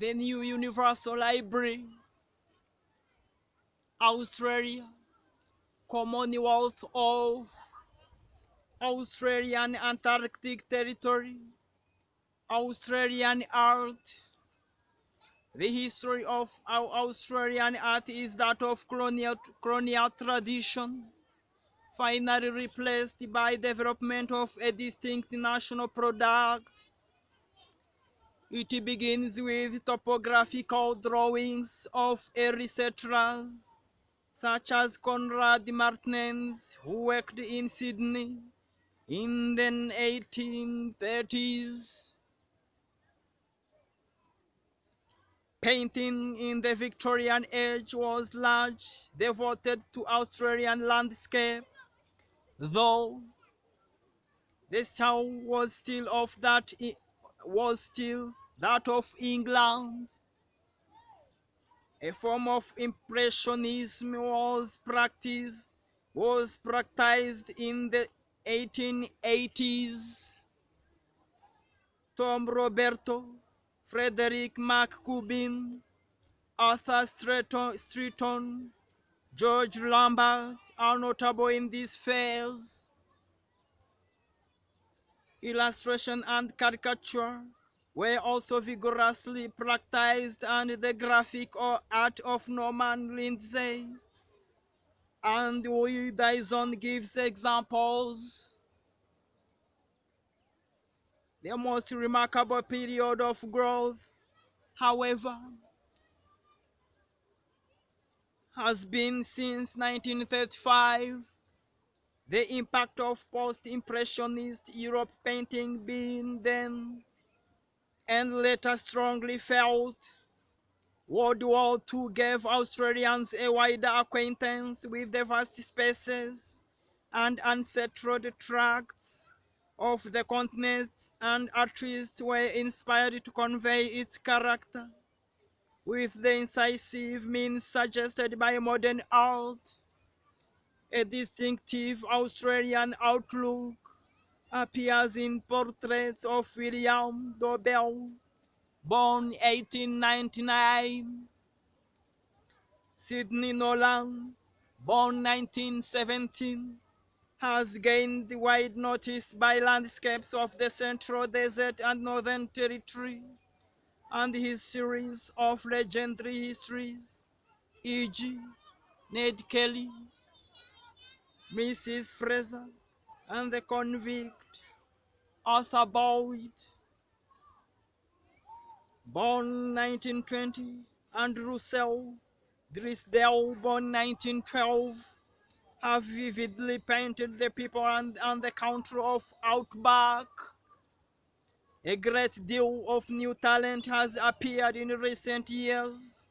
the new Universal Library, Australia, Commonwealth of Australian Antarctic Territory, Australian art. The history of our Australian art is that of colonial tradition, finally replaced by development of a distinct national product. It begins with topographical drawings of early settlers, such as Conrad Martens, who worked in Sydney in the 1830s. Painting in the Victorian age was largely devoted to Australian landscape, though the style was still that of England. A form of impressionism was practiced in the 1880s. Tom Roberto, Frederick McCubbin, Arthur Streeton, George Lambert are notable in this phase. Illustration and caricature were also vigorously practiced, and the graphic art of Norman Lindsay and Will Dyson gives examples. The most remarkable period of growth, however, has been since 1935. The impact of post-impressionist Europe painting being then and later strongly felt. World War II gave Australians a wider acquaintance with the vast spaces and unsettled tracts of the continent, and artists were inspired to convey its character with the incisive means suggested by modern art. A distinctive Australian outlook appears in portraits of William Dobell, born 1899, Sidney Nolan, born 1917, has gained wide notice by landscapes of the Central Desert and Northern Territory, and his series of legendary histories, e.g. Ned Kelly, Mrs. Fraser, and the convict Arthur Boyd, born 1920, and Russell Drysdale, born 1912, have vividly painted the people and the country of Outback. A great deal of new talent has appeared in recent years,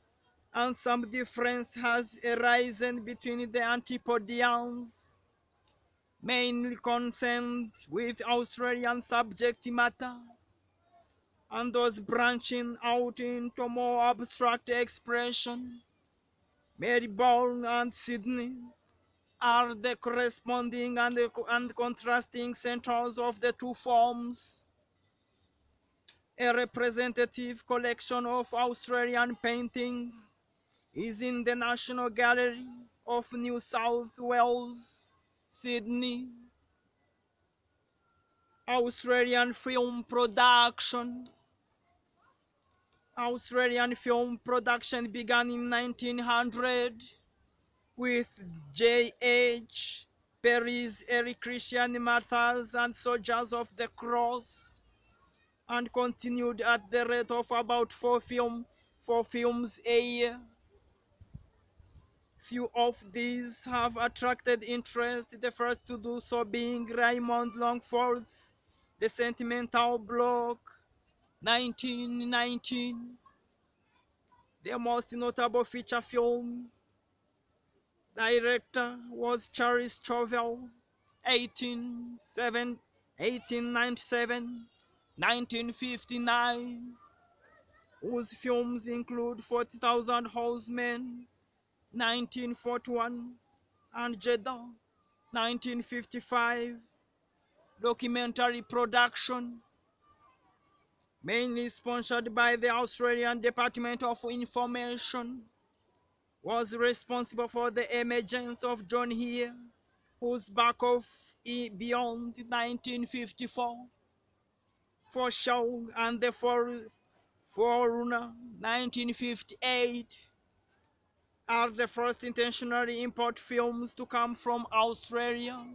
and some difference has arisen between the Antipodeans, mainly concerned with Australian subject matter, and those branching out into more abstract expression. Melbourne and Sydney are the corresponding and contrasting centers of the two forms. A representative collection of Australian paintings is in the National Gallery of New South Wales, Sydney. Australian film production. Australian film production began in 1900 with J.H. Perry's Eric Christian Martyrs and Soldiers of the Cross, and continued at the rate of about four films a year. Few of these have attracted interest, the first to do so being Raymond Longford's The Sentimental Bloke, 1919. The most notable feature film director was Charles Chauvel, 1897, 1959, whose films include 40,000 Horsemen, 1941, and Jeddah, 1955. Documentary production. mainly sponsored by the Australian Department of Information, was responsible for the emergence of John Here, whose back of Beyond 1954, For Show and the Forerunner 1958 are the first intentionally import films to come from Australia.